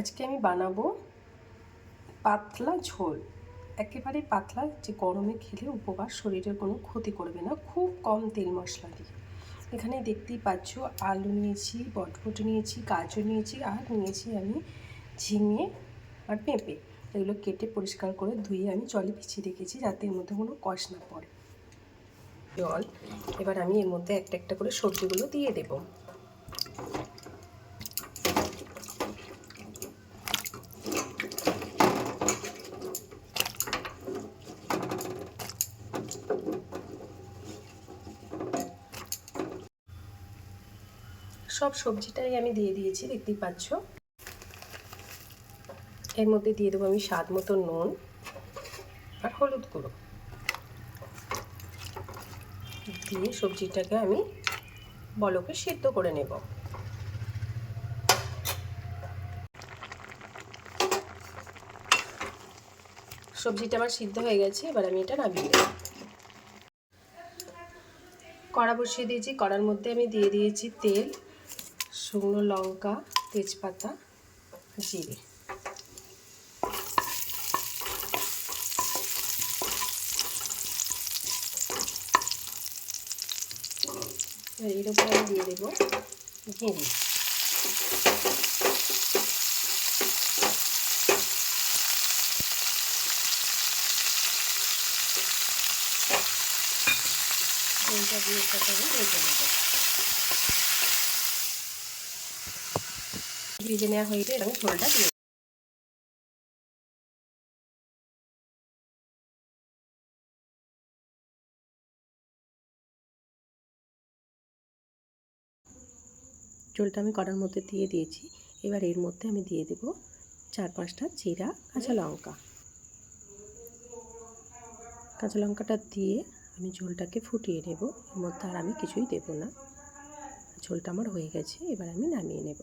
আজকে আমি বানাবো পাতলা ঝোল। একেবারে পাতলা, যে গরমে খেলে উপকার, শরীরের কোনো ক্ষতি করবে না, খুব কম তেল মশলা দিয়ে। এখানে দেখতেই পাচ্ছ আলু নিয়েছি, বটবটি নিয়েছি, গাজর নিয়েছি, আর নিয়েছি আমি ঝিঙে আর পেঁপে। এগুলো কেটে পরিষ্কার করে ধুয়ে আমি জলে ভিজিয়ে রেখেছি যাতে এর মধ্যে কোনো কষ না পড়ে। জল, এবার আমি এর মধ্যে একটা একটা করে সবজিগুলো দিয়ে দেবো। সব সবজিটাই আমি দিয়ে দিয়েছি, দেখতেই পাচ্ছ। এর মধ্যে দিয়ে দেবো আমি স্বাদ মতো নুন আর হলুদ গুঁড়ো দিয়ে সবজিটাকে আমি বলকে সিদ্ধ করে নেব। সবজিটা আমার সিদ্ধ হয়ে গেছে, এবার আমি এটা নামিয়ে দেব। কড়া বসিয়ে দিয়েছি, কড়ার মধ্যে আমি দিয়ে দিয়েছি তেল, শুকনো লঙ্কা, তেজপাতা, জিরে। এর উপরে আমি দিয়ে দেবো জিরে। এইটা দিয়ে সাথে আমি ভেজে নেব। ভেজে নেওয়া হয়ে গেলে আমি ঝোলটা দিয়ে ঝোলটা আমি কড়ার মধ্যে দিয়ে দিয়েছি। এবার এর মধ্যে আমি দিয়ে দেব 4-5টা চিরা কাঁচা লঙ্কা। কাঁচা লঙ্কাটা দিয়ে আমি ঝোলটাকে ফুটিয়ে নেব। এর মধ্যে আর আমি কিছুই দেব না। ঝোলটা আমার হয়ে গেছে, এবার আমি নামিয়ে নেব।